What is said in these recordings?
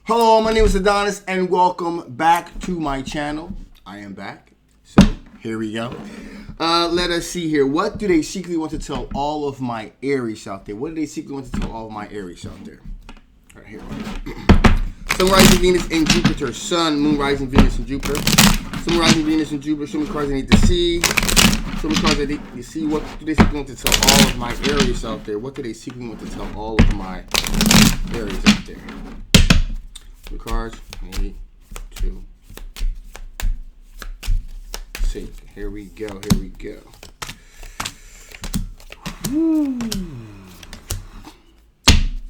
Hello, my name is Adonis, and welcome back to my channel. I am back, so here we go. Let us see here. What do they secretly want to tell all of my Aries out there? What do they secretly want to tell all of my Aries out there? All right, here we go. Sun, rising Venus, and Jupiter. Sun, Moon, rising Venus, and Jupiter. Sun, rising Venus, and Jupiter. Show me cards I need to see. Show me cards I need to see. What do they secretly want to tell all of my Aries out there? What do they secretly want to tell all of my Aries out there? The cards, 8, 2, 6. Here we go, here we go. Woo.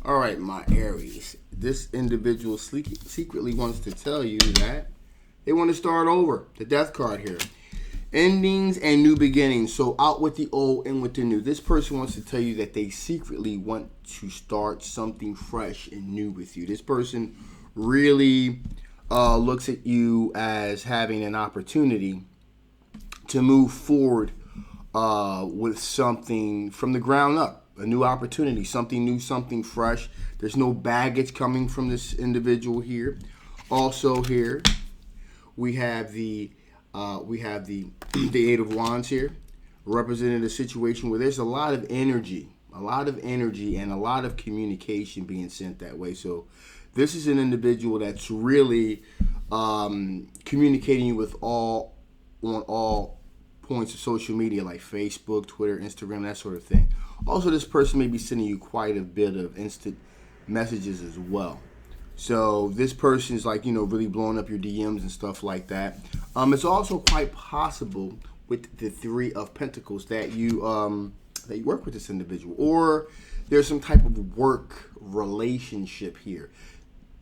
All right, my Aries. This individual secretly wants to tell you that they want to start over. The Death card here. Endings and new beginnings. So out with the old, in with the new. This person wants to tell you that they secretly want to start something fresh and new with you. This person really looks at you as having an opportunity to move forward with something from the ground up, a new opportunity, something new, something fresh. There's no baggage coming from this individual here. Also here, we have the Eight of Wands here, representing a situation where there's a lot of energy and a lot of communication being sent that way. So this is an individual that's really communicating with on all points of social media like Facebook, Twitter, Instagram, that sort of thing. Also, this person may be sending you quite a bit of instant messages as well. So this person is like, really blowing up your DMs and stuff like that. It's also quite possible with the Three of Pentacles that you work with this individual, or there's some type of work relationship here.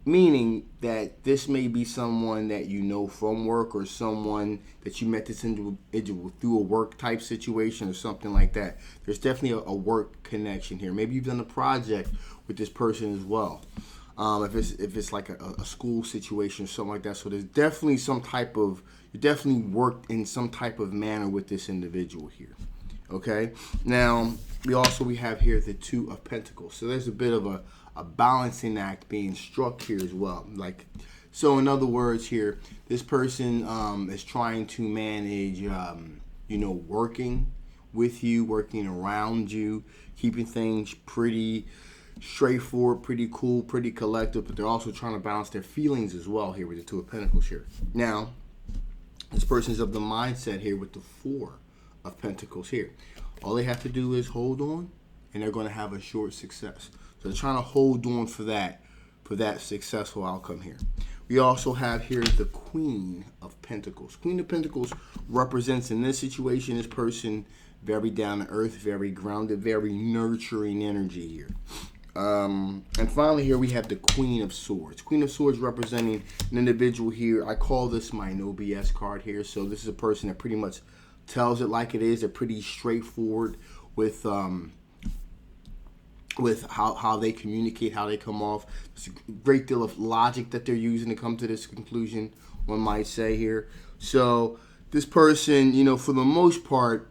Meaning that this may be someone that you know from work, or someone that you met this individual through a work type situation or something like that. There's definitely a work connection here. Maybe you've done a project with this person as well. If it's like a school situation or something like that. So there's definitely you definitely worked in some type of manner with this individual here. Okay. Now we have here the Two of Pentacles. So there's a bit of a balancing act being struck here as well. So in other words here, this person is trying to manage, working with you, working around you, keeping things pretty straightforward, pretty cool, pretty collective, but they're also trying to balance their feelings as well here with the Two of Pentacles here. Now, this person's of the mindset here with the Four of Pentacles here. All they have to do is hold on, and they're going to have a short success. So they're trying to hold on for that successful outcome here. We also have here the Queen of Pentacles. Queen of Pentacles represents, in this situation, this person very down to earth, very grounded, very nurturing energy here. And finally here we have the Queen of Swords. Queen of Swords representing an individual here. I call this my no BS card here. So this is a person that pretty much tells it like it is. They're pretty straightforward with how they communicate, how they come off. There's a great deal of logic that they're using to come to this conclusion, one might say here. So this person, for the most part,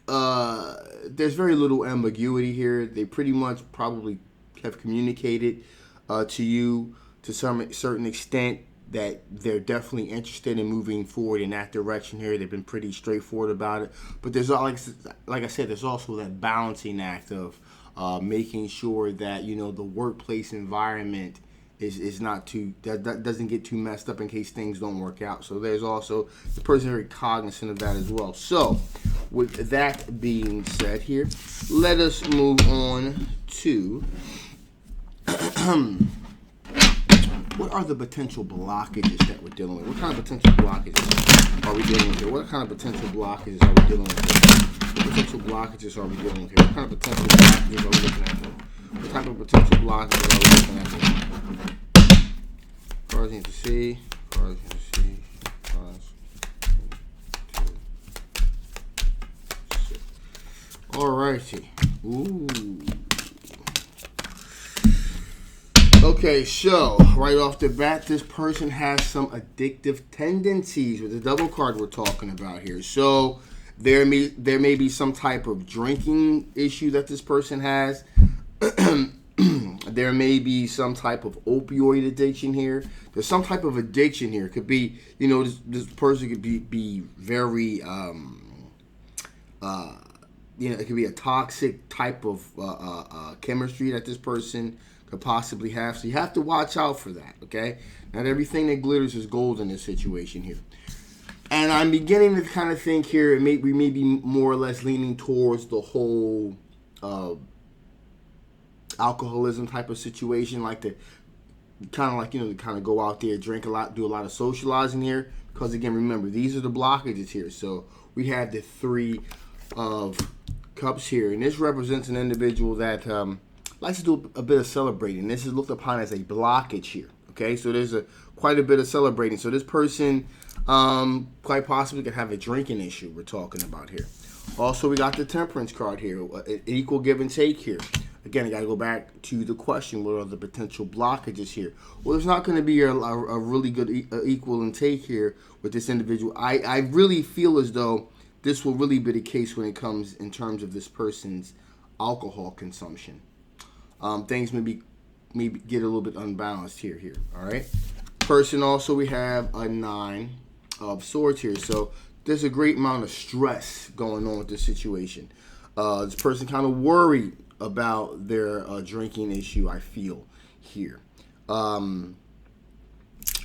there's very little ambiguity here. They pretty much probably have communicated to you to some certain extent that they're definitely interested in moving forward in that direction here. They've been pretty straightforward about it. But there's, like I said, there's also that balancing act of making sure that the workplace environment is not too that doesn't get too messed up in case things don't work out. So there's also the person very cognizant of that as well. So with that being said here, let us move on to what are the potential blockages that we're dealing with? What kind of potential blockages are we dealing with here? What kind of potential blockages are we dealing with here? What potential blockages are we dealing with here? What kind of potential blockages are we looking at here? What type of potential blockages are we looking at here? Cards need to see. Cards need to see. Cards. 2, 6. Alrighty. Ooh. Okay, so right off the bat, this person has some addictive tendencies with the double card we're talking about here. So there may be some type of drinking issue that this person has. There may be some type of opioid addiction here. There's some type of addiction here. It could be, this person could be very, it could be a toxic type of chemistry that this person could possibly have. So you have to watch out for that, okay? Not everything that glitters is gold in this situation here. And I'm beginning to kind of think here, we may be more or less leaning towards the whole alcoholism type of situation, like to kind of go out there, drink a lot, do a lot of socializing here. Because again, remember, these are the blockages here. So we have the 3 of Cups here, and this represents an individual that likes to do a bit of celebrating. This is looked upon as a blockage here. Okay, so there's quite a bit of celebrating. So this person quite possibly could have a drinking issue we're talking about here. Also, we got the Temperance card here, an equal give and take here. Again, I got to go back to the question, what are the potential blockages here? Well, there's not going to be a really good equal and take here with this individual. I really feel as though this will really be the case when it comes in terms of this person's alcohol consumption. Things maybe get a little bit unbalanced here. All right. Person also, we have a 9 of Swords here. So there's a great amount of stress going on with this situation. This person kind of worried about their drinking issue, I feel, here. And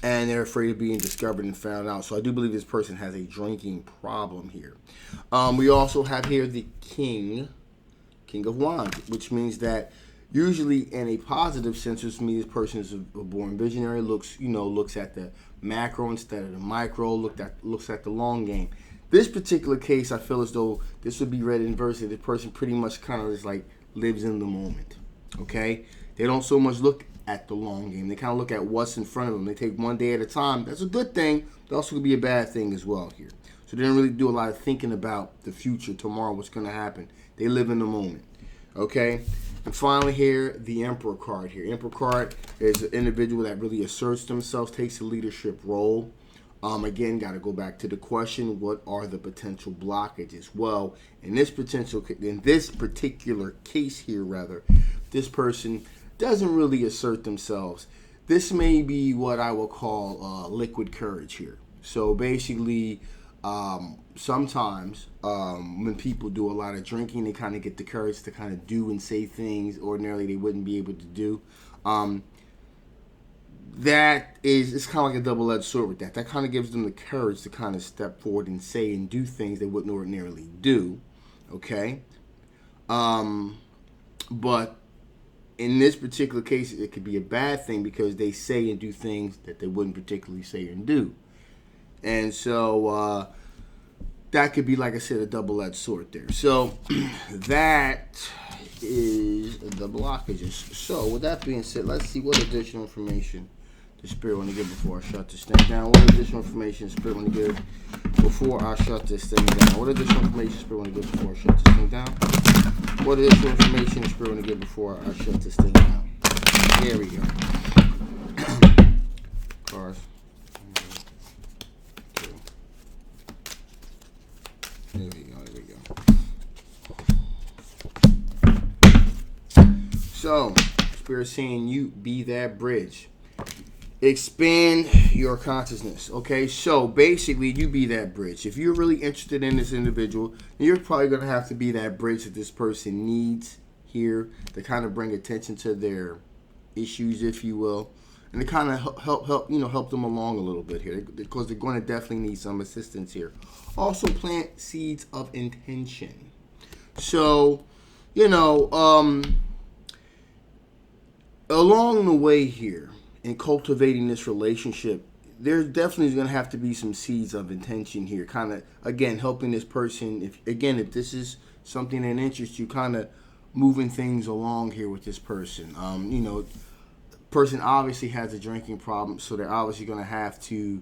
they're afraid of being discovered and found out. So I do believe this person has a drinking problem here. We also have here the King of Wands, which means that usually in a positive sense, this means this person is a born visionary, looks at the macro instead of the micro, looks at the long game. This particular case, I feel as though this would be read inversely. The person pretty much kind of just like lives in the moment, okay? They don't so much look at the long game. They kind of look at what's in front of them. They take one day at a time. That's a good thing, but also could be a bad thing as well here. So they don't really do a lot of thinking about the future, tomorrow, what's going to happen. They live in the moment, okay? And finally here, the Emperor card here. Emperor card is an individual that really asserts themselves, takes a leadership role. Again, got to go back to the question, what are the potential blockages? Well, in this particular case here, this person doesn't really assert themselves. This may be what I will call liquid courage here. So basically, sometimes when people do a lot of drinking, they kind of get the courage to kind of do and say things ordinarily they wouldn't be able to do. It's kind of like a double-edged sword with that. That kind of gives them the courage to kind of step forward and say and do things they wouldn't ordinarily do, okay? But in this particular case, it could be a bad thing because they say and do things that they wouldn't particularly say and do. And so that could be, like I said, a double-edged sword there. So that is the blockages. So with that being said, let's see what additional information the Spirit want to give before I shut this thing down. What additional information the Spirit want to give before I shut this thing down? What additional information the Spirit want to give before I shut this thing down? What additional information the Spirit want to give before I shut this thing down? There we go. Cards. There we go. So, Spirit saying you be that bridge. Expand your consciousness. Okay, so basically you be that bridge. If you're really interested in this individual, then you're probably going to have to be that bridge that this person needs here to kind of bring attention to their issues, if you will, and to kind of help them along a little bit here, because they're going to definitely need some assistance here. Also, plant seeds of intention. So, along the way here, in cultivating this relationship, there definitely is going to have to be some seeds of intention here. Kind of, again, helping this person. If this is something that interests you, kind of moving things along here with this person. Person obviously has a drinking problem, so they're obviously going to have to.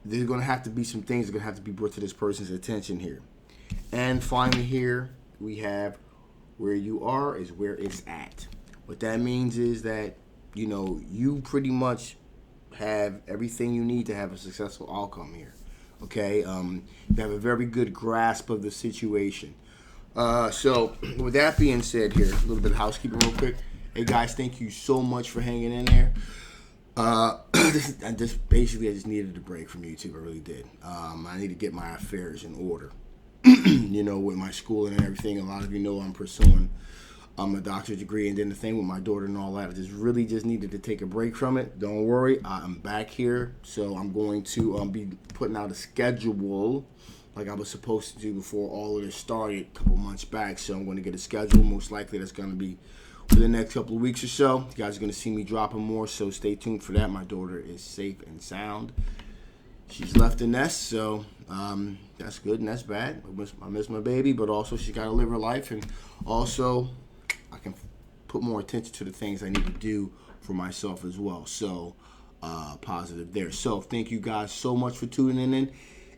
There's going to have to be some things that are going to have to be brought to this person's attention here. And finally, here we have where you are is where it's at. What that means is that you pretty much have everything you need to have a successful outcome here. Okay, you have a very good grasp of the situation. So with that being said here, a little bit of housekeeping real quick. Hey guys, thank you so much for hanging in there. I just needed a break from YouTube. I really did. I need to get my affairs in order. With my schooling and everything. A lot of you know I'm pursuing a doctorate degree, and then the thing with my daughter and all that. I just needed to take a break from it. Don't worry, I'm back here. So I'm going to be putting out a schedule like I was supposed to do before all of this started a couple months back. So I'm going to get a schedule. Most likely that's going to be for the next couple of weeks or so. You guys are going to see me dropping more, so stay tuned for that. My daughter is safe and sound. She's left the nest, so that's good and that's bad. I miss my baby, but also she's got to live her life, and also I can put more attention to the things I need to do for myself as well. So positive there. So thank you guys so much for tuning in.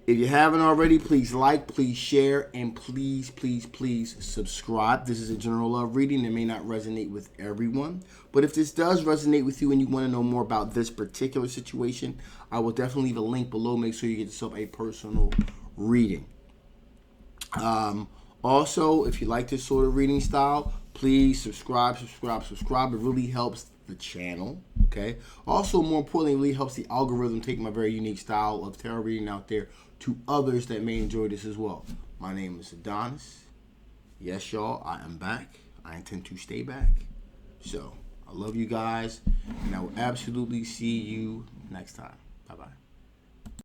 If you haven't already, please like, please share, and please, please, please subscribe. This is a general love reading that may not resonate with everyone. But if this does resonate with you and you want to know more about this particular situation, I will definitely leave a link below. Make sure you get yourself a personal reading. Also, if you like this sort of reading style, please subscribe. It really helps the channel, okay? Also, more importantly, it really helps the algorithm take my very unique style of tarot reading out there to others that may enjoy this as well. My name is Adonis. Yes, y'all, I am back. I intend to stay back. So, I love you guys, and I will absolutely see you next time. Bye-bye.